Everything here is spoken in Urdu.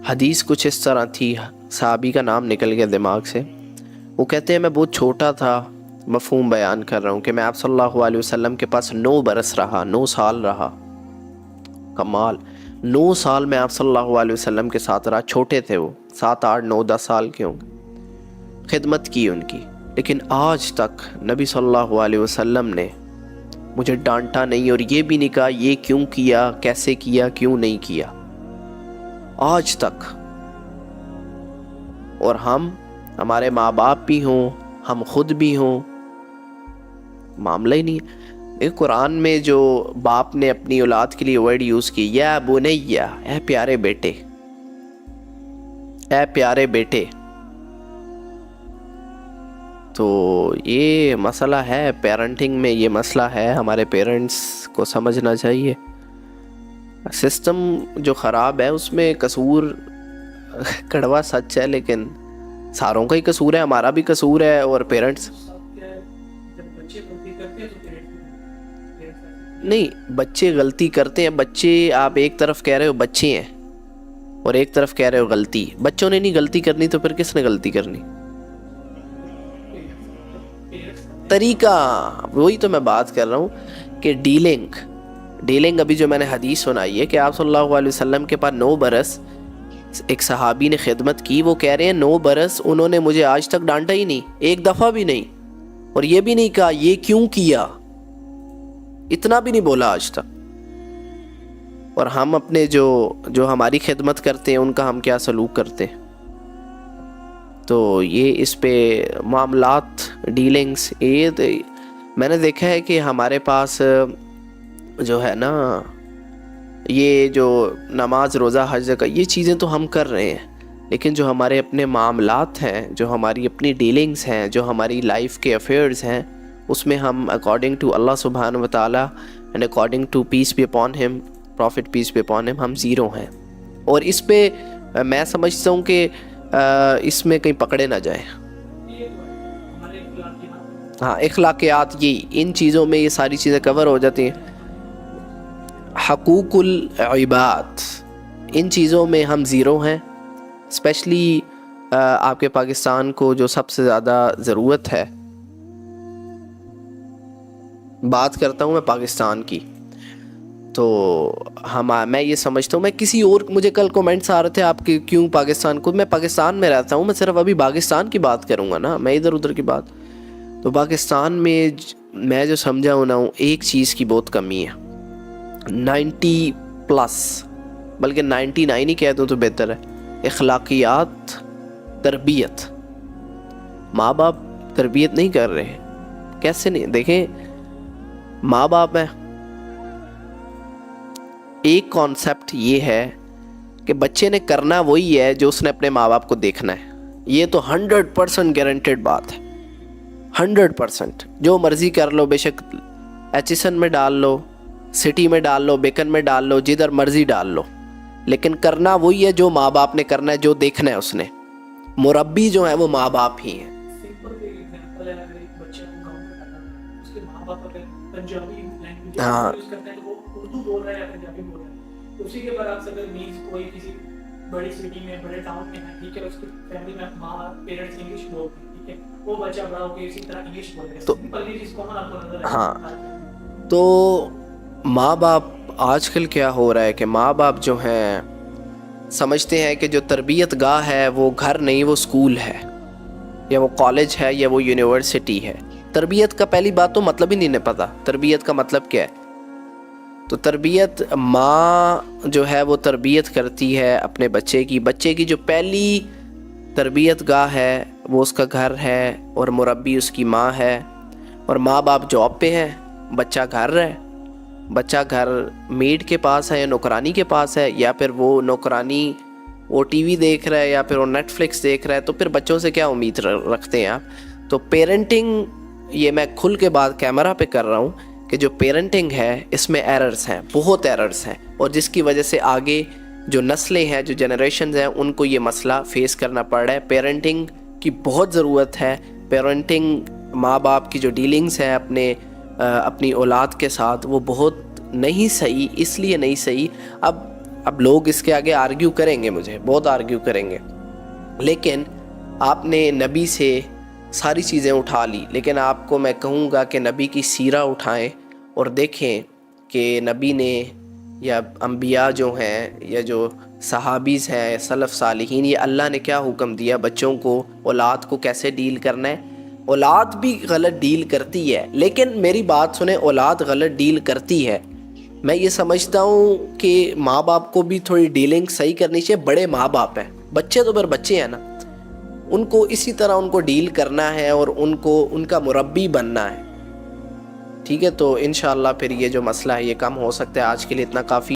حدیث کچھ اس طرح تھی، صحابی کا نام نکل گیا دماغ سے، وہ کہتے ہیں میں بہت چھوٹا تھا، مفہوم بیان کر رہا ہوں، کہ میں آپ صلی اللہ علیہ وسلم کے پاس 9 برس رہا، 9 سال رہا. کمال، 9 سال میں آپ صلی اللہ علیہ وسلم کے ساتھ رہا. چھوٹے تھے وہ، 7 8 9 10 سال کے ہوں گے. خدمت کی ان کی، لیکن آج تک نبی صلی اللہ علیہ وسلم نے مجھے ڈانٹا نہیں، اور یہ بھی نہیں کہا یہ کیوں کیا، کیسے کیا، کیوں نہیں کیا، آج تک. اور ہمارے ماں باپ بھی ہوں، ہم خود بھی ہوں، معاملہ ہی نہیں. قرآن میں جو باپ نے اپنی اولاد کے لیے ورڈ یوز کی، یا بنیا، اے پیارے بیٹے، اے پیارے بیٹے، تو یہ مسئلہ ہے پیرنٹنگ میں، یہ مسئلہ ہے، ہمارے پیرنٹس کو سمجھنا چاہیے. سسٹم جو خراب ہے اس میں قصور کڑوا سچ ہے، لیکن ساروں کا ہی قصور ہے، ہمارا بھی قصور ہے، اور پیرنٹس نہیں. بچے غلطی کرتے ہیں، بچے آپ ایک طرف کہہ رہے ہو بچے ہیں، اور ایک طرف کہہ رہے ہو غلطی. بچوں نے نہیں غلطی کرنی تو پھر کس نے غلطی کرنی؟ طریقہ، وہی تو میں بات کر رہا ہوں کہ ڈیلنگ ابھی جو میں نے حدیث سنائی ہے کہ آپ صلی اللہ علیہ وسلم کے پاس 9 برس ایک صحابی نے خدمت کی. وہ کہہ رہے ہیں 9 برس انہوں نے مجھے آج تک ڈانٹا ہی نہیں، ایک دفعہ بھی نہیں، اور یہ بھی نہیں کہا یہ کیوں کیا، اتنا بھی نہیں بولا آج تک. اور ہم اپنے جو ہماری خدمت کرتے ہیں ان کا ہم کیا سلوک کرتے ہیں. تو یہ اس پہ معاملات، ڈیلنگز، یہ میں نے دیکھا ہے کہ ہمارے پاس جو ہے نا، یہ جو نماز، روزہ، حج کا، یہ چیزیں تو ہم کر رہے ہیں، لیکن جو ہمارے اپنے معاملات ہیں، جو ہماری اپنی ڈیلنگز ہیں، جو ہماری لائف کے افیئرز ہیں، اس میں ہم اکارڈنگ ٹو اللہ سبحانہ و تعالیٰ and according to peace be upon him, prophet peace be upon him, ہم زیرو ہیں. اور اس پہ میں سمجھتا ہوں کہ اس میں کہیں پکڑے نہ جائیں. ہاں، اخلاقیات، یہ ان چیزوں میں یہ ساری چیزیں کور ہو جاتی ہیں. حقوق العباد، ان چیزوں میں ہم زیرو ہیں. اسپیشلی آپ کے پاکستان کو جو سب سے زیادہ ضرورت ہے، بات کرتا ہوں میں پاکستان کی، تو میں یہ سمجھتا ہوں، میں کسی اور، مجھے کل کومنٹس آ رہے تھے آپ کے کیوں پاکستان کو، میں پاکستان میں رہتا ہوں، میں صرف ابھی پاکستان کی بات کروں گا نا، میں ادھر ادھر کی بات. تو پاکستان میں میں جو سمجھا ہوں نا، ایک چیز کی بہت کمی ہے، 90+، بلکہ 99 ہی کہہ دوں تو بہتر ہے، اخلاقیات، تربیت. ماں باپ تربیت نہیں کر رہے. کیسے نہیں؟ دیکھیں، ماں باپ ہیں، ایک کانسیپٹ یہ ہے کہ بچے نے کرنا وہی ہے جو اس نے اپنے ماں باپ کو دیکھنا ہے. یہ تو 100% گارنٹیڈ بات ہے، 100%. جو مرضی کر لو، بے شک ایچسن میں ڈال لو، سٹی میں ڈال لو، بیکن میں ڈال لو، جدھر مرضی ڈال لو، لیکن کرنا وہی ہے جو ماں باپ نے کرنا ہے، جو دیکھنا ہے اس نے. مربی جو ہے وہ ماں باپ ہی ہیں. ہاں، اسی کے برعکس اگر میز کوئی کسی بڑی سٹی میں، بڑے ٹاؤن میں ہے، ٹھیک ہے، اس کی فیملی میں ماں پیرنٹس انگلش بولتے ہیں، ٹھیک ہے، وہ بچہ بڑا ہو کے اسی طرح انگلش بول رہے ہیں. تو سمپل سی چیز کامن آپ کو نظر آئے. ہاں، تو ماں باپ آج کل کیا ہو رہا ہے کہ ماں باپ جو ہیں سمجھتے ہیں کہ جو تربیت گاہ ہے وہ گھر نہیں، وہ اسکول ہے، یا وہ کالج ہے، یا وہ یونیورسٹی ہے. تربیت کا پہلی بات تو مطلب ہی نہیں پتہ، تربیت کا مطلب کیا ہے. تو تربیت، ماں جو ہے وہ تربیت کرتی ہے اپنے بچے کی جو پہلی تربیت گاہ ہے وہ اس کا گھر ہے، اور مربی اس کی ماں ہے. اور ماں باپ جاب پہ ہیں، بچہ گھر ہے، بچہ گھر میڈ کے پاس ہے یا نوکرانی کے پاس ہے، یا پھر وہ نوکرانی وہ ٹی وی دیکھ رہا ہے، یا پھر وہ نیٹ فلکس دیکھ رہا ہے. تو پھر بچوں سے کیا امید رکھتے ہیں آپ؟ تو پیرنٹنگ، یہ میں کھل کے بات کیمرہ پہ کر رہا ہوں کہ جو پیرنٹنگ ہے اس میں ایررز ہیں، بہت ایررز ہیں، اور جس کی وجہ سے آگے جو نسلیں ہیں، جو جنریشنز ہیں، ان کو یہ مسئلہ فیس کرنا پڑ رہا ہے. پیرنٹنگ کی بہت ضرورت ہے. پیرنٹنگ، ماں باپ کی جو ڈیلنگز ہیں اپنی اولاد کے ساتھ، وہ بہت نہیں صحیح. اس لیے نہیں صحیح، اب اب لوگ اس کے آگے آرگیو کریں گے، مجھے بہت آرگیو کریں گے، لیکن آپ نے نبی سے ساری چیزیں اٹھا لی، لیکن آپ کو میں کہوں گا کہ نبی کی سیرہ اٹھائیں اور دیکھیں کہ نبی نے یا انبیاء جو ہیں یا جو صحابیز ہیں، سلف صالحین، یہ اللہ نے کیا حکم دیا بچوں کو، اولاد کو کیسے ڈیل کرنا ہے۔ اولاد بھی غلط ڈیل کرتی ہے، لیکن میری بات سنیں، اولاد غلط ڈیل کرتی ہے، میں یہ سمجھتا ہوں کہ ماں باپ کو بھی تھوڑی ڈیلنگ صحیح کرنی چاہیے۔ بڑے ماں باپ ہیں، بچے تو پھر بچے ہیں نا، ان کو اسی طرح ان کو ڈیل کرنا ہے اور ان کو ان کا مربی بننا ہے، ٹھیک ہے۔ تو انشاءاللہ پھر یہ جو مسئلہ ہے یہ کم ہو سکتا ہے۔ آج کے لیے اتنا کافی